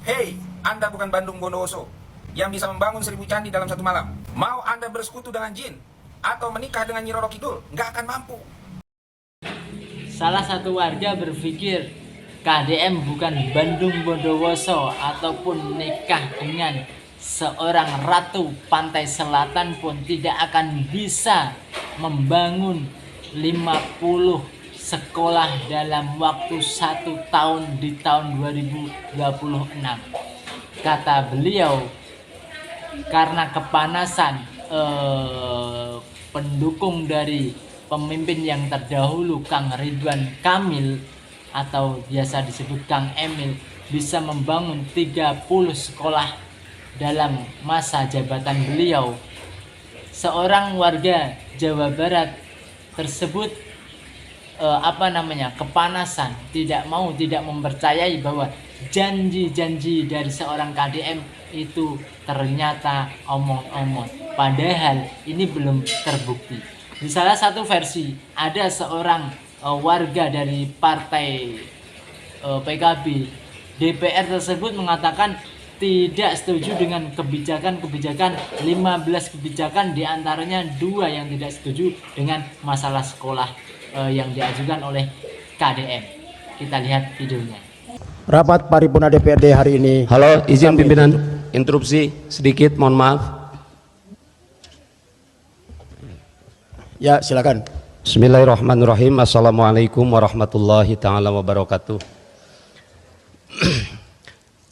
Hei, Anda bukan Bandung Bondowoso yang bisa membangun 1000 candi dalam satu malam. Mau Anda bersekutu dengan jin atau menikah dengan Nyi Roro Kidul, nggak akan mampu. Salah satu warga berpikir KDM bukan Bandung Bondowoso ataupun nikah dengan seorang ratu pantai selatan pun tidak akan bisa membangun 50 sekolah dalam waktu 1 tahun di tahun 2026. Kata beliau, karena kepanasan pendukung dari pemimpin yang terdahulu Kang Ridwan Kamil atau biasa disebut Kang Emil bisa membangun 30 sekolah dalam masa jabatan beliau. Seorang warga Jawa Barat tersebut kepanasan, tidak mempercayai bahwa janji-janji dari seorang KDM itu ternyata omong-omong, padahal ini belum terbukti. Di salah satu versi ada seorang warga dari partai PKB DPR tersebut mengatakan tidak setuju dengan kebijakan 15 kebijakan, diantaranya 2 yang tidak setuju dengan masalah sekolah yang diajukan oleh KDM. Kita lihat videonya. Rapat paripurna DPRD hari ini. Halo, izin pimpinan interupsi sedikit, mohon maaf. Ya, silakan. Bismillahirrahmanirrahim. Assalamualaikum warahmatullahi taala wabarakatuh.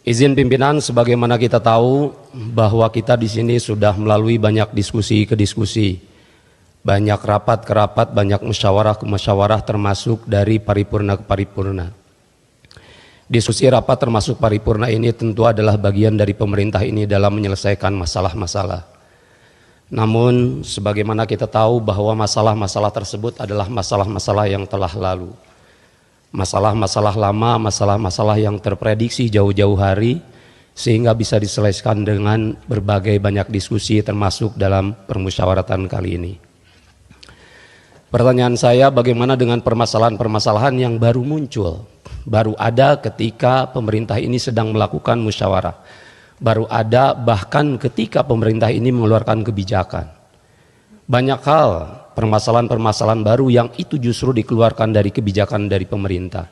Izin pimpinan, sebagaimana kita tahu bahwa kita di sini sudah melalui banyak diskusi ke diskusi, banyak rapat ke rapat, banyak musyawarah ke musyawarah, termasuk dari paripurna ke paripurna. Diskusi rapat termasuk paripurna ini tentu adalah bagian dari pemerintah ini dalam menyelesaikan masalah-masalah. Namun sebagaimana kita tahu bahwa masalah-masalah tersebut adalah masalah-masalah yang telah lalu. Masalah-masalah lama, masalah-masalah yang terprediksi jauh-jauh hari, sehingga bisa diselesaikan dengan berbagai banyak diskusi termasuk dalam permusyawaratan kali ini. Pertanyaan saya, bagaimana dengan permasalahan-permasalahan yang baru muncul, baru ada ketika pemerintah ini sedang melakukan musyawarah, baru ada bahkan ketika pemerintah ini mengeluarkan kebijakan. Banyak hal, permasalahan-permasalahan baru yang itu justru dikeluarkan dari kebijakan dari pemerintah.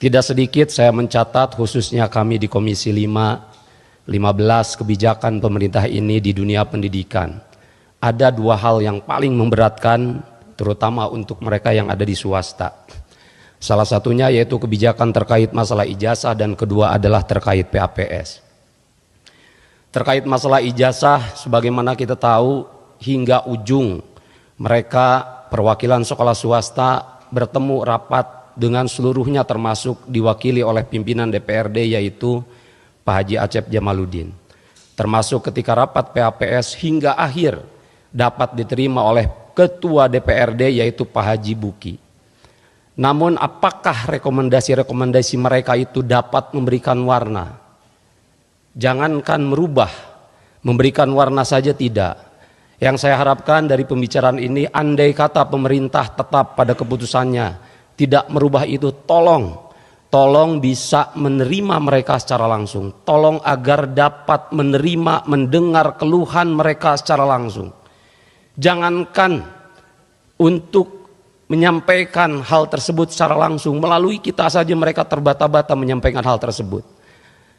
Tidak sedikit saya mencatat, khususnya kami di Komisi 5, 15 kebijakan pemerintah ini di dunia pendidikan. Ada 2 hal yang paling memberatkan, terutama untuk mereka yang ada di swasta. Salah satunya yaitu kebijakan terkait masalah ijazah, dan kedua adalah terkait PAPS. Terkait masalah ijazah, sebagaimana kita tahu, hingga ujung mereka perwakilan sekolah swasta bertemu rapat dengan seluruhnya, termasuk diwakili oleh pimpinan DPRD yaitu Pak Haji Acep Jamaluddin. Termasuk ketika rapat PAPS hingga akhir dapat diterima oleh Ketua DPRD yaitu Pak Haji Buki. Namun apakah rekomendasi-rekomendasi mereka itu dapat memberikan warna? Jangankan merubah, memberikan warna saja tidak. Yang saya harapkan dari pembicaraan ini, andai kata pemerintah tetap pada keputusannya, tidak merubah itu, tolong bisa menerima mereka secara langsung. Tolong agar dapat menerima, mendengar keluhan mereka secara langsung. Jangankan untuk menyampaikan hal tersebut secara langsung, melalui kita saja mereka terbata-bata menyampaikan hal tersebut.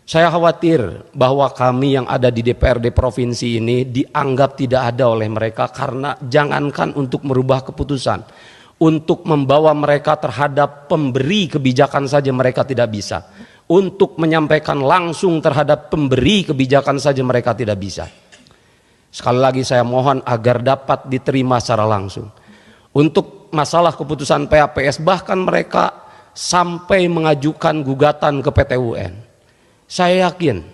Saya khawatir bahwa kami yang ada di DPRD provinsi ini dianggap tidak ada oleh mereka, karena jangankan untuk merubah keputusan, untuk membawa mereka terhadap pemberi kebijakan saja mereka tidak bisa. Untuk menyampaikan langsung terhadap pemberi kebijakan saja mereka tidak bisa. Sekali lagi saya mohon agar dapat diterima secara langsung. Untuk masalah keputusan PAPS, bahkan mereka sampai mengajukan gugatan ke PT UN. Saya yakin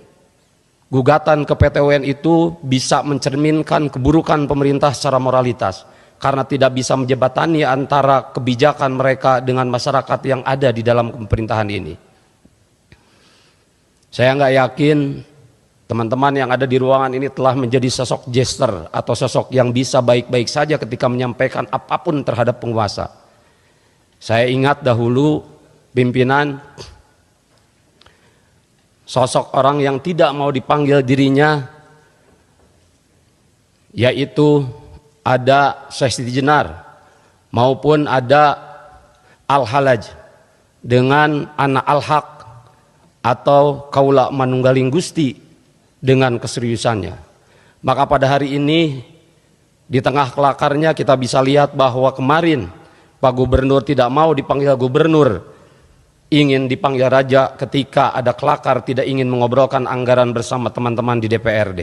gugatan ke PT UN itu bisa mencerminkan keburukan pemerintah secara moralitas, karena tidak bisa menjembatani antara kebijakan mereka dengan masyarakat yang ada di dalam pemerintahan ini. Saya nggak yakin teman-teman yang ada di ruangan ini telah menjadi sosok jester atau sosok yang bisa baik-baik saja ketika menyampaikan apapun terhadap penguasa. Saya ingat dahulu pimpinan sosok orang yang tidak mau dipanggil dirinya, yaitu ada Syekh Siti Jenar maupun ada Al-Halaj dengan anak Al-Haq atau Kaula Manunggaling Gusti dengan keseriusannya. Maka pada hari ini di tengah kelakarnya kita bisa lihat bahwa kemarin Pak Gubernur tidak mau dipanggil gubernur, ingin dipanggil raja ketika ada kelakar, tidak ingin mengobrolkan anggaran bersama teman-teman di DPRD.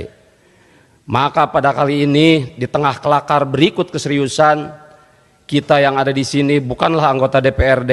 Maka pada kali ini di tengah kelakar berikut keseriusan, kita yang ada di sini bukanlah anggota DPRD,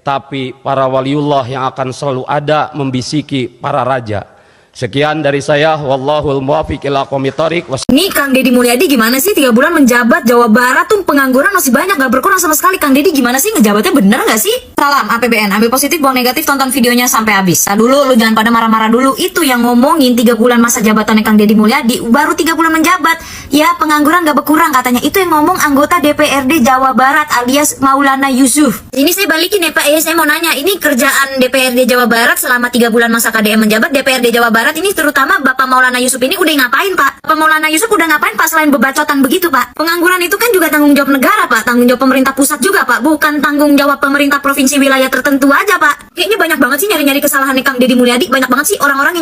tapi para waliullah yang akan selalu ada membisiki para raja. Sekian dari saya, wallahul muwaffiq ila aqwamit thoriq. Nih Kang Deddy Mulyadi gimana sih 3 bulan menjabat Jawa Barat tuh pengangguran masih banyak gak berkurang sama sekali. Kang Deddy gimana sih ngejabatnya, bener gak sih? Salam APBN, ambil positif buang negatif, tonton videonya sampai habis. Nah dulu lu jangan pada marah-marah dulu, itu yang ngomongin 3 bulan masa jabatannya Kang Deddy Mulyadi, baru 3 bulan menjabat. Ya pengangguran gak berkurang katanya, itu yang ngomong anggota DPRD Jawa Barat alias Maulana Yusuf. Ini saya balikin ya Pak, saya mau nanya, ini kerjaan DPRD Jawa Barat selama 3 bulan masa KDM menjabat DPRD Jawa Barat ini, terutama Bapak Maulana Yusuf ini udah ngapain Pak? Bapak Maulana Yusuf udah ngapain Pak selain bebacotan begitu Pak? Pengangguran itu kan juga tanggung jawab negara Pak, tanggung jawab pemerintah pusat juga Pak, bukan tanggung jawab pemerintah provinsi wilayah tertentu aja Pak. Kayaknya banyak banget sih nyari-nyari kesalahannya Kang Deddy Mulyadi, banyak banget sih orang-orang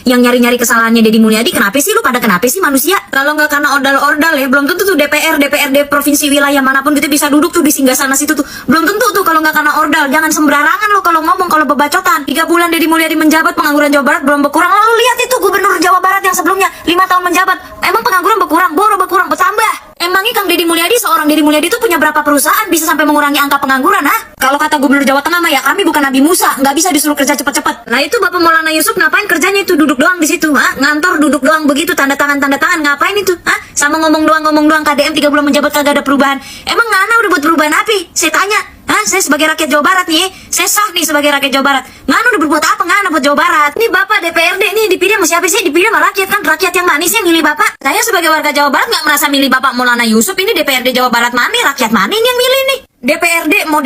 yang nyari-nyari kesalahannya Deddy Mulyadi. Kenapa sih lu pada kenapa sih manusia? Kalau nggak karena ordal-ordal ya, belum tentu tuh DPRD provinsi wilayah manapun gitu bisa duduk tuh di singgasana situ tuh. Belum tentu tuh kalau nggak karena ordal. Jangan sembarangan lo kalau ngomong, kalau bebacotan. 3 bulan Deddy Mulyadi menjabat, pengangguran Jawa Barat belum berkurang. Lalu lihat itu gubernur Jawa Barat yang sebelumnya 5 tahun menjabat, emang pengangguran berkurang, berkurang, bertambah. Emangnya Kang Deddy Mulyadi, seorang Deddy Mulyadi itu punya berapa perusahaan bisa sampai mengurangi angka pengangguran, ha? Kalau kata Gubernur Jawa Tengah mah ya kami bukan Nabi Musa, nggak bisa disuruh kerja cepat-cepat. Nah itu Bapak Maulana Yusuf ngapain kerjanya itu, duduk doang di situ, ha? Ngantor duduk doang begitu, tanda tangan ngapain itu, ha? Sama ngomong doang KDM 3 bulan menjabat kagak ada perubahan. Emang Ngana udah buat perubahan apa? Saya tanya. Hah? Saya sebagai rakyat Jawa Barat nih, saya sah nih sebagai rakyat Jawa Barat. Ngana udah berbuat apa Ngana buat Jawa Barat? Ini Bapak DPRD nih dipilih sama siapa sih? Dipilih sama rakyat kan? Rakyat yang manis yang milih Bapak. Saya sebagai warga Jawa Barat nggak merasa milih Bapak Maulana Yusuf. Ini DPRD Jawa Barat mana? Rakyat mana ini yang milih nih? DPRD, mau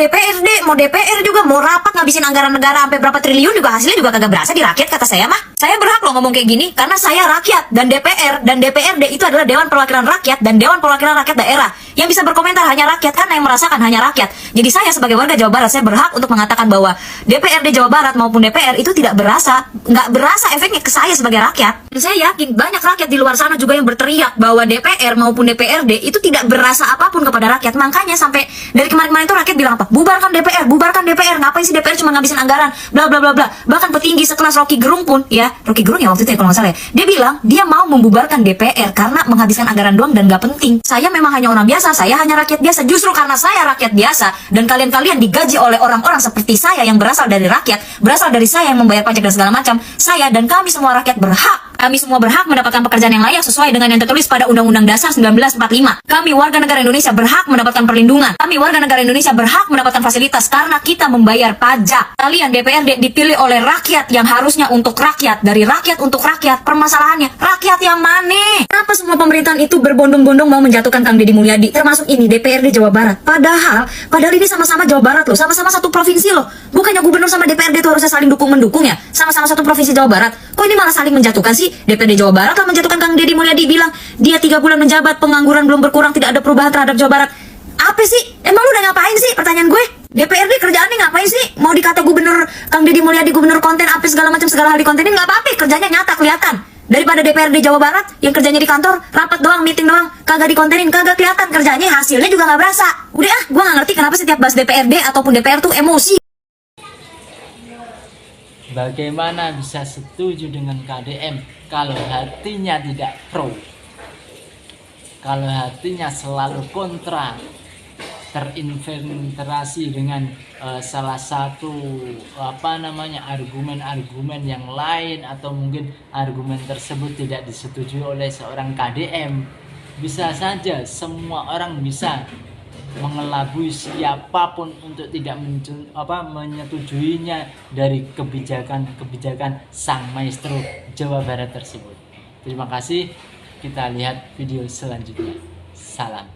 DPR juga, mau rapat ngabisin anggaran negara sampai berapa triliun juga hasilnya juga kagak berasa di rakyat, kata saya mah. Saya berhak loh ngomong kayak gini karena saya rakyat, dan DPR dan DPRD itu adalah Dewan Perwakilan Rakyat dan Dewan Perwakilan Rakyat Daerah. Yang bisa berkomentar hanya rakyat, karena yang merasakan hanya rakyat. Jadi saya sebagai warga Jawa Barat, saya berhak untuk mengatakan bahwa DPRD Jawa Barat maupun DPR itu tidak berasa, nggak berasa efeknya ke saya sebagai rakyat. Dan saya yakin banyak rakyat di luar sana juga yang berteriak bahwa DPR maupun DPRD itu tidak berasa apapun kepada rakyat. Makanya sampai dari kemarin itu rakyat bilang apa? Bubarkan DPR, ngapain sih DPR cuma ngabisin anggaran, bla bla bla bla. Bahkan petinggi sekelas Rocky Gerung pun, ya Rocky Gerung ya waktu itu ya kalau nggak salah ya, dia bilang dia mau membubarkan DPR karena menghabiskan anggaran doang dan nggak penting. Saya memang hanya orang biasa, saya hanya rakyat biasa. Justru karena saya rakyat biasa dan kalian digaji oleh orang-orang seperti saya yang berasal dari rakyat, berasal dari saya yang membayar pajak dan segala macam, saya dan kami semua rakyat berhak. Kami semua berhak mendapatkan pekerjaan yang layak sesuai dengan yang tertulis pada Undang-Undang Dasar 1945. Kami warga negara Indonesia berhak mendapatkan perlindungan. Kami warga negara Indonesia berhak mendapatkan fasilitas karena kita membayar pajak. Kalian DPRD dipilih oleh rakyat yang harusnya untuk rakyat, dari rakyat untuk rakyat. Permasalahannya, rakyat yang mana? Kenapa semua pemerintahan itu berbondong-bondong mau menjatuhkan Kang Deddy Mulyadi? Termasuk ini DPRD Jawa Barat. Padahal ini sama-sama Jawa Barat loh, sama-sama satu provinsi loh. Bukannya gubernur sama DPRD itu harusnya saling dukung-mendukung ya? Sama-sama satu provinsi Jawa Barat. Kok ini malah saling menjatuhkan sih? DPRD Jawa Barat lah menjatuhkan Kang Deddy Mulyadi, bilang dia 3 bulan menjabat, pengangguran belum berkurang, tidak ada perubahan terhadap Jawa Barat. Apa sih? Emang lu udah ngapain sih? Pertanyaan gue. DPRD kerjaannya ngapain sih? Mau dikata gubernur Kang Deddy Mulyadi gubernur konten apa segala macam, segala hal dikontenin, nggak apa-apa, kerjanya nyata kelihatan. Daripada DPRD Jawa Barat yang kerjanya di kantor, rapat doang, meeting doang, kagak dikontenin, kagak kelihatan kerjanya, hasilnya juga nggak berasa. Udah gue nggak ngerti kenapa setiap bahas DPRD ataupun DPR tuh emosi. Bagaimana bisa setuju dengan KDM kalau hatinya tidak pro, kalau hatinya selalu kontra, terinfiltrasi dengan salah satu argumen-argumen yang lain, atau mungkin argumen tersebut tidak disetujui oleh seorang KDM. Bisa saja semua orang bisa mengelabui siapapun untuk tidak menyetujuinya dari kebijakan sang maestro Jawa Barat tersebut. Terima kasih, kita lihat video selanjutnya. Salam.